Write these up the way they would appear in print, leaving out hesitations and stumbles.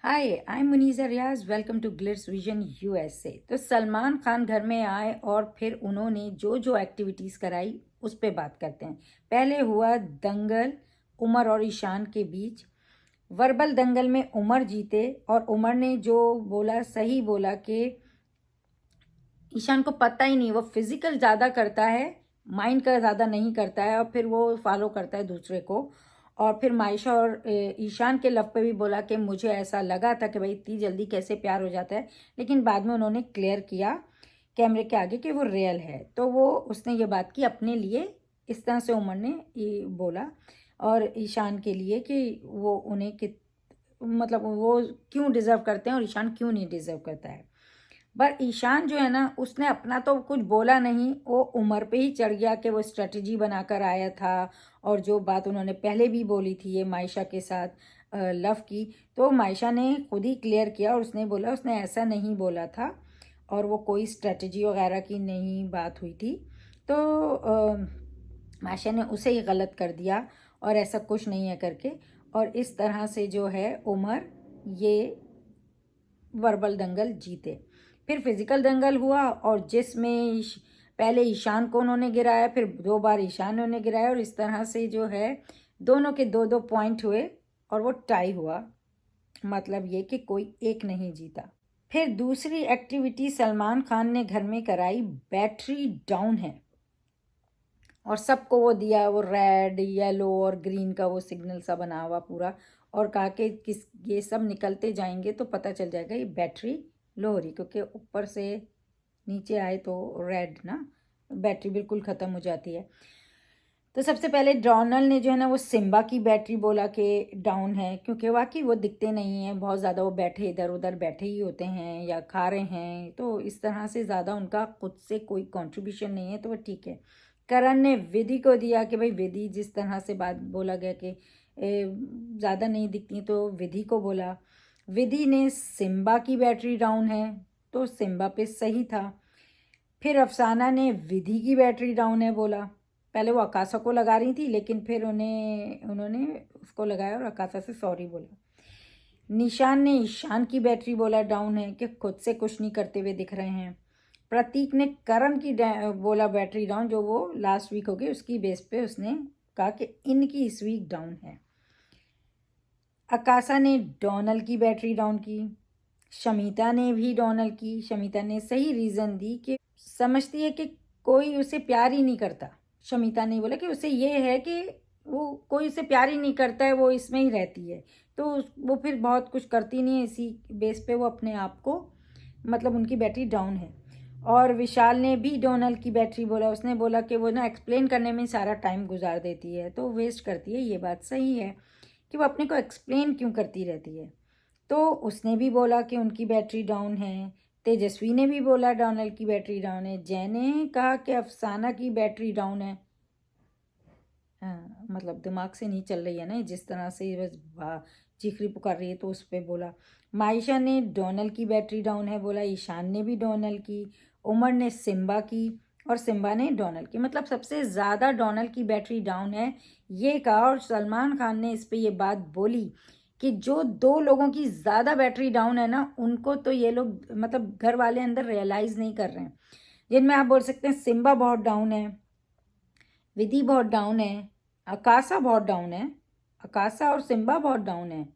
Hi I am Muniza Riaz. Welcome to Glitz Vision USA. तो सलमान खान घर में आए और फिर उन्होंने जो जो एक्टिविटीज़ कराई उस पे बात करते हैं। पहले हुआ दंगल उमर और ईशान के बीच। वर्बल दंगल में उमर जीते और उमर ने जो बोला सही बोला कि ईशान को पता ही नहीं, वो फिजिकल ज़्यादा करता है, माइंड का ज़्यादा नहीं करता है, और फिर वो फॉलो करता है दूसरे को। और फिर मायशा और ईशान के लव पे भी बोला कि मुझे ऐसा लगा था कि भाई इतनी जल्दी कैसे प्यार हो जाता है, लेकिन बाद में उन्होंने क्लियर किया कैमरे के आगे कि वो रियल है। तो वो उसने ये बात की अपने लिए, इस तरह से उमर ने ये बोला, और ईशान के लिए कि वो उन्हें मतलब वो क्यों डिज़र्व करते हैं और ईशान क्यों नहीं डिज़र्व करता है। पर ईशान जो है ना, उसने अपना तो कुछ बोला नहीं, वो उमर पे ही चढ़ गया कि वो स्ट्रेटजी बनाकर आया था। और जो बात उन्होंने पहले भी बोली थी ये मायशा के साथ लव की, तो मायशा ने खुद ही क्लियर किया और उसने बोला उसने ऐसा नहीं बोला था और वो कोई स्ट्रेटजी वगैरह की नहीं बात हुई थी। तो मायशा ने उसे ही गलत कर दिया और ऐसा कुछ नहीं है करके। और इस तरह से जो है उमर ये वर्बल दंगल जीते। फिर फिजिकल दंगल हुआ और जिसमें पहले ईशान को उन्होंने गिराया, फिर 2 बार ईशान ने उन्हें गिराया, और इस तरह से जो है दोनों के 2-2 पॉइंट हुए और वो टाई हुआ। मतलब ये कि कोई एक नहीं जीता। फिर दूसरी एक्टिविटी सलमान खान ने घर में कराई, बैटरी डाउन है, और सबको वो दिया, वो रेड येलो और ग्रीन का वो सिग्नल सा बना हुआ पूरा, और कहा कि किस ये सब निकलते जाएंगे तो पता चल जाएगा ये बैटरी लो हो रही, क्योंकि ऊपर से नीचे आए तो रेड ना, बैटरी बिल्कुल ख़त्म हो जाती है। तो सबसे पहले डोनाल्ड ने जो है ना वो सिम्बा की बैटरी बोला कि डाउन है, क्योंकि वाकई वो दिखते नहीं हैं बहुत ज़्यादा, वो बैठे इधर उधर बैठे ही होते हैं या खा रहे हैं, तो इस तरह से ज़्यादा उनका खुद से कोई कंट्रीब्यूशन नहीं है, तो वो ठीक है। करण ने विधि को दिया कि भाई विधि, जिस तरह से बात बोला गया कि ज़्यादा नहीं दिखती, तो विधि को बोला। विधि ने सिम्बा की बैटरी डाउन है, तो सिम्बा पे सही था। फिर अफसाना ने विधि की बैटरी डाउन है बोला। पहले वो अकाशा को लगा रही थी, लेकिन फिर उन्होंने उसको लगाया और अकाशा से सॉरी बोला। निशान ने ईशान की बैटरी बोला डाउन है कि खुद से कुछ नहीं करते हुए दिख रहे हैं। प्रतीक ने करण की बोला बैटरी डाउन, जो वो लास्ट वीक हो गई उसकी बेस पे उसने कहा कि इनकी इस वीक डाउन है। आकाशा ने डोनल की बैटरी डाउन की। शमिता ने भी डोनल की। शमिता ने सही रीज़न दी कि समझती है कि कोई उसे प्यार ही नहीं करता। शमिता ने बोला कि उसे ये है कि वो कोई उसे प्यार ही नहीं करता है, वो इसमें ही रहती है, तो वो फिर बहुत कुछ करती नहीं है, इसी बेस पे वो अपने आप को, मतलब उनकी बैटरी डाउन है। और विशाल ने भी डोनल की बैटरी बोला। उसने बोला कि वो ना एक्सप्लेन करने में सारा टाइम गुजार देती है, तो वेस्ट करती है। ये बात सही है कि वो अपने को एक्सप्लेन क्यों करती रहती है, तो उसने भी बोला कि उनकी बैटरी डाउन है। तेजस्वी ने भी बोला डोनल की बैटरी डाउन है। जय ने कहा कि अफसाना की बैटरी डाउन है। हाँ, मतलब दिमाग से नहीं चल रही है ना, जिस तरह से बस चीखरी पुकार रही है, तो उस पर बोला। मायशा ने डोनल की बैटरी डाउन है बोला। ईशान ने भी डोनल की। उमर ने सिम्बा की और सिम्बा ने डोनल की, मतलब सबसे ज़्यादा डोनल की बैटरी डाउन है ये कहा। और सलमान खान ने इस पे ये बात बोली कि जो 2 लोगों की ज़्यादा बैटरी डाउन है ना, उनको तो ये लोग मतलब घर वाले अंदर रियलाइज़ नहीं कर रहे हैं। जिनमें आप बोल सकते हैं सिम्बा बहुत डाउन है, विधि बहुत डाउन है, आकाशा बहुत डाउन है। आकाशा और सिम्बा बहुत डाउन है,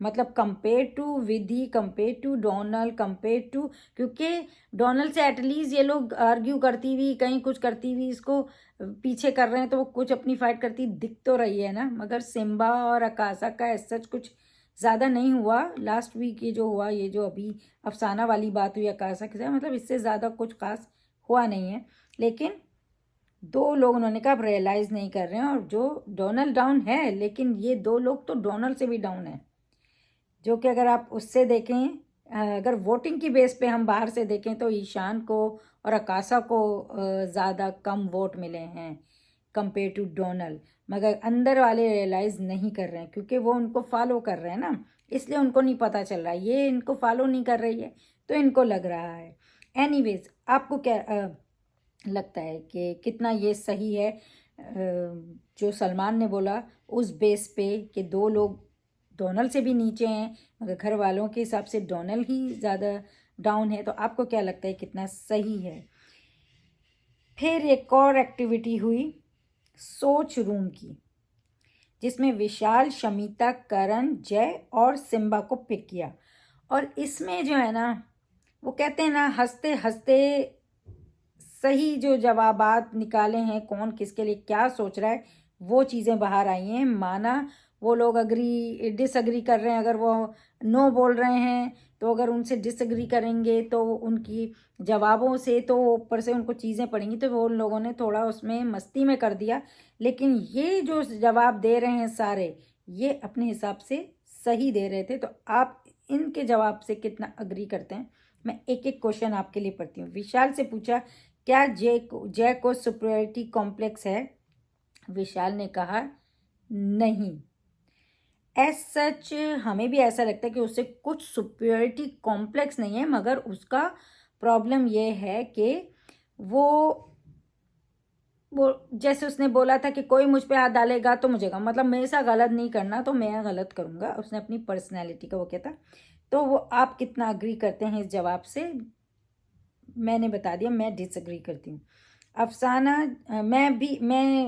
मतलब compare to Vidhi, compare to Donal, compare to, क्योंकि डोनल से एटलीस्ट ये लोग आर्ग्यू करती हुई, कहीं कुछ करती हुई इसको पीछे कर रहे हैं, तो वो कुछ अपनी फाइट करती दिख तो रही है ना। मगर सिम्बा और आकाशा का ऐसा कुछ ज़्यादा नहीं हुआ। लास्ट वीक ये जो हुआ, ये जो अभी अफसाना वाली बात हुई आकाशा के साथ, मतलब इससे ज़्यादा कुछ खास हुआ नहीं है। लेकिन 2 लोग उन्होंने कहा आप रियलाइज़ नहीं कर रहे हैं, और जो डोनल डाउन है, लेकिन ये 2 लोग तो डोनल से भी डाउन है, जो कि अगर आप उससे देखें, अगर वोटिंग की बेस पे हम बाहर से देखें, तो ईशान को और आकाशा को ज़्यादा कम वोट मिले हैं कंपेयर टू डोनल। मगर अंदर वाले रियलाइज़ नहीं कर रहे हैं, क्योंकि वो उनको फॉलो कर रहे हैं ना, इसलिए उनको नहीं पता चल रहा है। ये इनको फॉलो नहीं कर रही है, तो इनको लग रहा है। एनीवेज, आपको क्या लगता है कि कितना ये सही है जो सलमान ने बोला उस बेस पे कि 2 लोग डोनल से भी नीचे हैं, मगर घर वालों के हिसाब से डोनल ही ज़्यादा डाउन है। तो आपको क्या लगता है कितना सही है? फिर एक और एक्टिविटी हुई सोच रूम की, जिसमें विशाल, शमिता, करण, जय और सिम्बा को पिक किया। और इसमें जो है ना, वो कहते हैं ना, हंसते हंसते सही जो जवाबात निकाले हैं, कौन किसके लिए क्या सोच रहा है, वो चीज़ें बाहर आई हैं। माना वो लोग अग्री डिसअग्री कर रहे हैं, अगर वो नो बोल रहे हैं तो अगर उनसे डिसअग्री करेंगे तो उनकी जवाबों से तो ऊपर से उनको चीज़ें पड़ेंगी, तो वो उन लोगों ने थोड़ा उसमें मस्ती में कर दिया। लेकिन ये जो जवाब दे रहे हैं सारे, ये अपने हिसाब से सही दे रहे थे। तो आप इनके जवाब से कितना अग्री करते हैं? मैं एक एक क्वेश्चन आपके लिए पढ़ती हूँ। विशाल से पूछा, क्या जय को सुपीरियरिटी कॉम्प्लेक्स है? विशाल ने कहा नहीं। एज सच हमें भी ऐसा लगता है कि उसे कुछ सुपीरियरिटी कॉम्प्लेक्स नहीं है, मगर उसका प्रॉब्लम ये है कि वो जैसे उसने बोला था कि कोई मुझ पे हाथ डालेगा तो मुझे मतलब मेरे साथ गलत नहीं करना, तो मैं गलत करूँगा। उसने अपनी पर्सनैलिटी का वो किया था। तो वो आप कितना अग्री करते हैं इस जवाब से? मैंने बता दिया, मैं डिसएग्री करती हूँ। अफसाना, मैं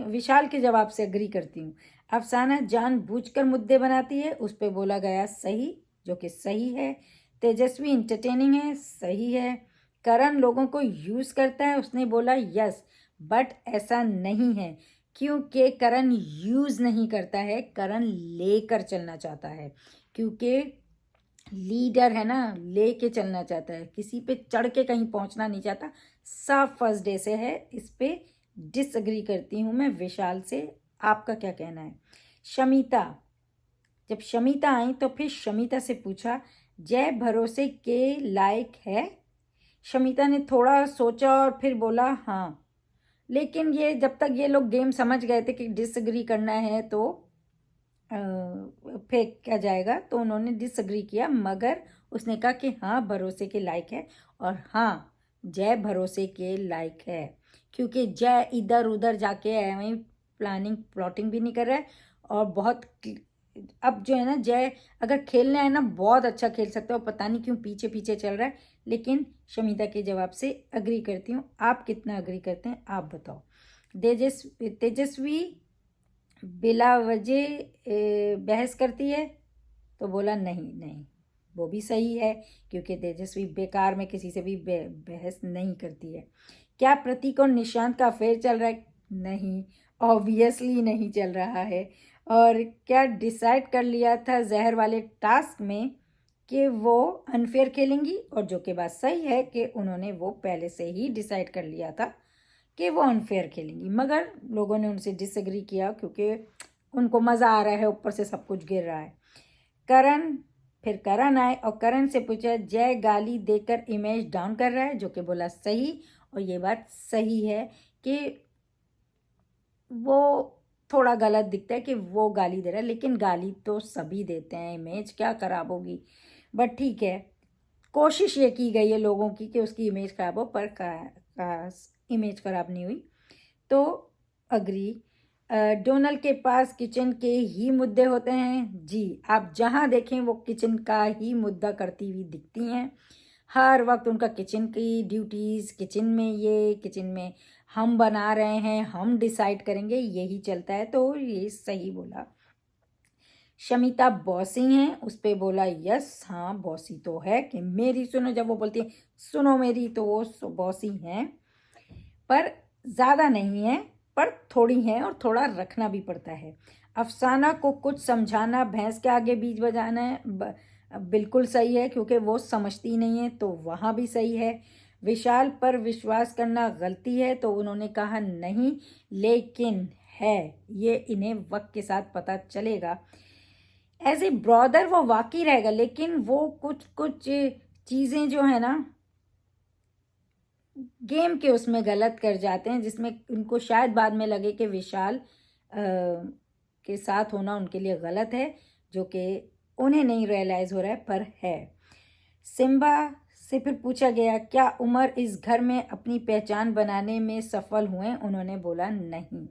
विशाल के जवाब से अग्री करती हूँ। अफसाना जानबूझकर मुद्दे बनाती है, उस पर बोला गया सही, जो कि सही है। तेजस्वी इंटरटेनिंग है, सही है। करण लोगों को यूज़ करता है, उसने बोला यस, बट ऐसा नहीं है, क्योंकि करण यूज़ नहीं करता है, करण लेकर चलना चाहता है। क्योंकि लीडर है ना, लेके चलना चाहता है, किसी पे चढ़ के कहीं पहुंचना नहीं चाहता। साफ फर्स्ट डे से है। इस पे डिसअग्री करती हूँ मैं विशाल से। आपका क्या कहना है? शमिता, जब शमिता आई तो फिर शमिता से पूछा, जय भरोसे के लायक है? शमिता ने थोड़ा सोचा और फिर बोला हाँ। लेकिन ये जब तक ये लोग गेम समझ गए थे कि डिसअग्री करना है तो फेंक क्या जाएगा, तो उन्होंने डिसअग्री किया, मगर उसने कहा कि हाँ भरोसे के लायक है। और हाँ, जय भरोसे के लायक है, क्योंकि जय इधर उधर जाके एवं प्लानिंग प्लॉटिंग भी नहीं कर रहा है। और बहुत अब जो है ना, जय अगर खेलना है ना, बहुत अच्छा खेल सकता है, और पता नहीं क्यों पीछे पीछे चल रहा है। लेकिन शमिता के जवाब से अग्री करती हूँ। आप कितना अग्री करते हैं, आप बताओ। तेजस्वी बिला वजह बहस करती है, तो बोला नहीं नहीं, वो भी सही है, क्योंकि तेजस्वी बेकार में किसी से भी बहस नहीं करती है। क्या प्रतीक और निशांत का अफेयर चल रहा है? नहीं, ऑब्वियसली नहीं चल रहा है। और क्या डिसाइड कर लिया था जहर वाले टास्क में कि वो अनफेयर खेलेंगी? और जो कि बात सही है कि उन्होंने वो पहले से ही डिसाइड कर लिया था कि वो अनफेयर खेलेंगी, मगर लोगों ने उनसे डिसएग्री किया क्योंकि उनको मज़ा आ रहा है, ऊपर से सब कुछ गिर रहा है। करण, फिर करण आए और करण से पूछा, जय गाली देकर इमेज डाउन कर रहा है? जो कि बोला सही। और ये बात सही है कि वो थोड़ा गलत दिखता है कि वो गाली दे रहा है, लेकिन गाली तो सभी देते हैं, इमेज क्या खराब होगी। बट ठीक है, कोशिश ये की गई है लोगों की कि उसकी इमेज खराब हो, पर इमेज खराब नहीं हुई। तो अग्री। डोनल के पास किचन के ही मुद्दे होते हैं। जी, आप जहाँ देखें वो किचन का ही मुद्दा करती हुई दिखती हैं। हर वक्त उनका किचन की ड्यूटीज़, किचन में ये, किचन में हम बना रहे हैं, हम डिसाइड करेंगे, यही चलता है। तो ये सही बोला। शमिता बॉसी हैं, उस पर बोला यस, हाँ बॉसी तो है कि मेरी सुनो, जब वो बोलती है सुनो मेरी, तो वो बॉसी हैं, पर ज़्यादा नहीं है, पर थोड़ी है, और थोड़ा रखना भी पड़ता है। अफसाना को कुछ समझाना भैंस के आगे बीज बजाना है, बिल्कुल सही है, क्योंकि वो समझती नहीं है, तो वहाँ भी सही है। विशाल पर विश्वास करना गलती है, तो उन्होंने कहा नहीं, लेकिन है, ये इन्हें वक्त के साथ पता चलेगा। एज ए ब्रदर वो वाकई रहेगा, लेकिन वो कुछ कुछ चीज़ें जो है ना, गेम के उसमें गलत कर जाते हैं, जिसमें उनको शायद बाद में लगे कि विशाल के साथ होना उनके लिए गलत है, जो कि उन्हें नहीं रियलाइज़ हो रहा है, पर है। सिम्बा से फिर पूछा गया, क्या उमर इस घर में अपनी पहचान बनाने में सफल हुए? उन्होंने बोला नहीं।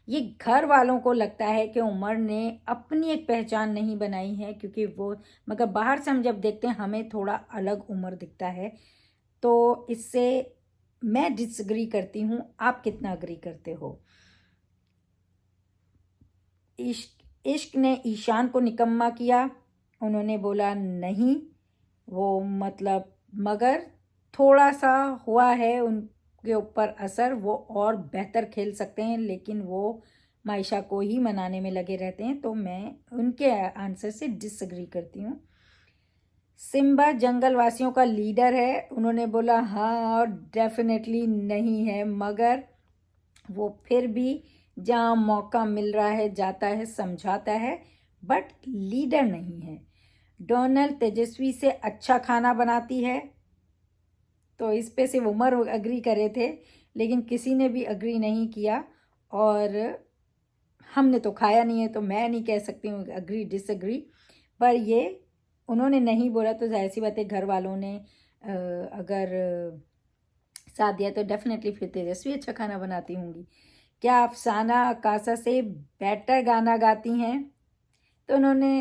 ये घर वालों को लगता है कि उमर ने अपनी एक पहचान नहीं बनाई है, क्योंकि वो, मगर बाहर से हम जब देखते हैं हमें थोड़ा अलग उमर दिखता है। तो इससे मैं डिसएग्री करती हूँ। आप कितना अग्री करते हो? इश्क ने ईशान को निकम्मा किया। उन्होंने बोला नहीं, वो मतलब मगर थोड़ा सा हुआ है उनके ऊपर असर, वो और बेहतर खेल सकते हैं, लेकिन वो मायशा को ही मनाने में लगे रहते हैं। तो मैं उनके आंसर से डिसएग्री करती हूँ। सिम्बा जंगल वासियों का लीडर है। उन्होंने बोला हाँ और डेफिनेटली नहीं है, मगर वो फिर भी जहाँ मौका मिल रहा है जाता है, समझाता है, बट लीडर नहीं है। डोनल तेजस्वी से अच्छा खाना बनाती है। तो इस पे सिर्फ उमर अग्री करे थे, लेकिन किसी ने भी अग्री नहीं किया, और हमने तो खाया नहीं है तो मैं नहीं कह सकती हूँ अग्री डिसएग्री। पर ये उन्होंने नहीं बोला तो जाहिर सी बात है घर वालों ने अगर साथ दिया तो डेफिनेटली फिर तेजस्वी अच्छा खाना बनाती होंगी। क्या अफसाना अकाशा से बेटर गाना गाती हैं? तो उन्होंने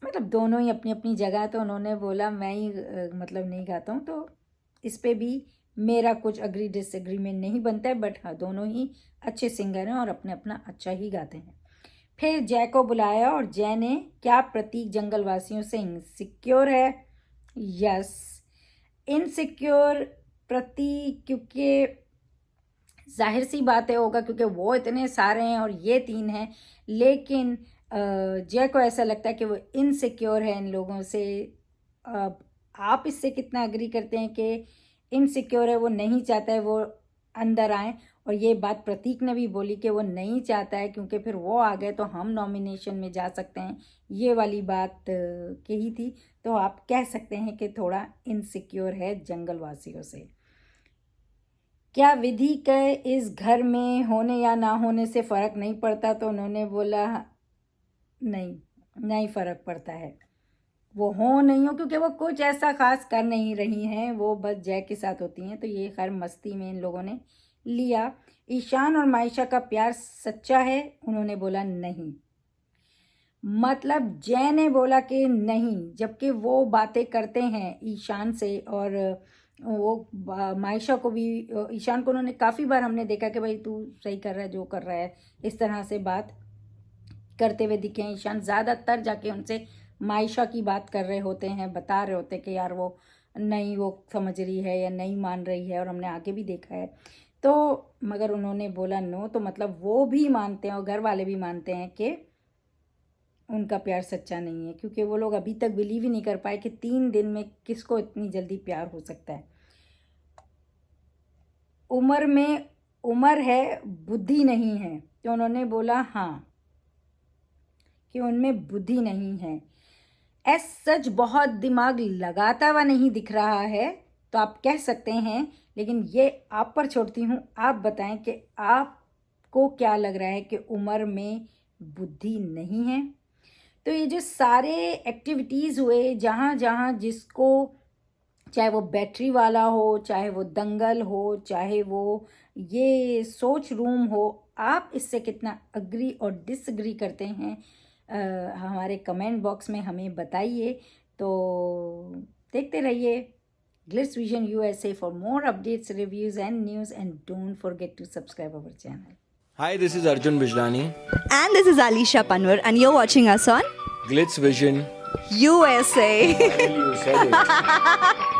मतलब दोनों ही अपनी अपनी जगह, तो उन्होंने बोला मैं ही मतलब नहीं गाता हूँ। तो इस पे भी मेरा कुछ अग्री डिसएग्रीमेंट नहीं बनता है, बट हाँ दोनों ही अच्छे सिंगर हैं और अपने अपना अच्छा ही गाते हैं। फिर जय को बुलाया और जय ने, क्या प्रतीक जंगलवासियों से इनसिक्योर है? यस, इनसिक्योर प्रतीक, क्योंकि जाहिर सी बात है होगा क्योंकि वो इतने सारे हैं और ये 3 हैं, लेकिन जय को ऐसा लगता है कि वो इनसिक्योर है इन लोगों से। आप इससे कितना अग्री करते हैं कि इनसिक्योर है, वो नहीं चाहता है वो अंदर आए? और ये बात प्रतीक ने भी बोली कि वो नहीं चाहता है क्योंकि फिर वो आ गए तो हम नॉमिनेशन में जा सकते हैं, ये वाली बात कही थी। तो आप कह सकते हैं कि थोड़ा इनसिक्योर है जंगलवासियों से। क्या विधि के इस घर में होने या ना होने से फ़र्क नहीं पड़ता? तो उन्होंने बोला नहीं फ़र्क पड़ता है, वो हो नहीं हो, क्योंकि वो कुछ ऐसा खास कर नहीं रही हैं, वो बस जय के साथ होती हैं। तो ये खैर मस्ती में इन लोगों ने लिया। ईशान और मायशा का प्यार सच्चा है? उन्होंने बोला नहीं। मतलब जय ने बोला कि नहीं, जबकि वो बातें करते हैं ईशान से, और वो मायशा को भी, ईशान को उन्होंने काफ़ी बार हमने देखा कि भाई तू सही कर रहा है जो कर रहा है, इस तरह से बात करते हुए दिखे हैं। ईशान ज़्यादातर जाके उनसे मायशा की बात कर रहे होते हैं, बता रहे होते हैं कि यार वो नहीं वो समझ रही है या नहीं मान रही है, और हमने आगे भी देखा है। तो मगर उन्होंने बोला नो, तो मतलब वो भी मानते हैं और घर वाले भी मानते हैं कि उनका प्यार सच्चा नहीं है, क्योंकि वो लोग अभी तक बिलीव ही नहीं कर पाए कि 3 दिन में किसको इतनी जल्दी प्यार हो सकता है। उम्र में उम्र है, बुद्धि नहीं है? तो उन्होंने बोला हाँ, कि उनमें बुद्धि नहीं है। सच बहुत दिमाग लगाता हुआ नहीं दिख रहा है, तो आप कह सकते हैं, लेकिन ये आप पर छोड़ती हूँ। आप बताएं कि आपको क्या लग रहा है कि उम्र में बुद्धि नहीं है? तो ये जो सारे एक्टिविटीज़ हुए, जहाँ जहाँ जिसको, चाहे वो बैटरी वाला हो, चाहे वो दंगल हो, चाहे वो ये सोच रूम हो, आप इससे कितना अग्री और डिसएग्री करते हैं हमारे कमेंट बॉक्स में हमें बताइए। तो देखते रहिए Glitz vision USA for more updates, reviews and news, and don't forget to subscribe our channel. Hi, this is Arjun Bijlani. And this is Alisha Panwar, and you're watching us on Glitz Vision. USA. Finally, you said it.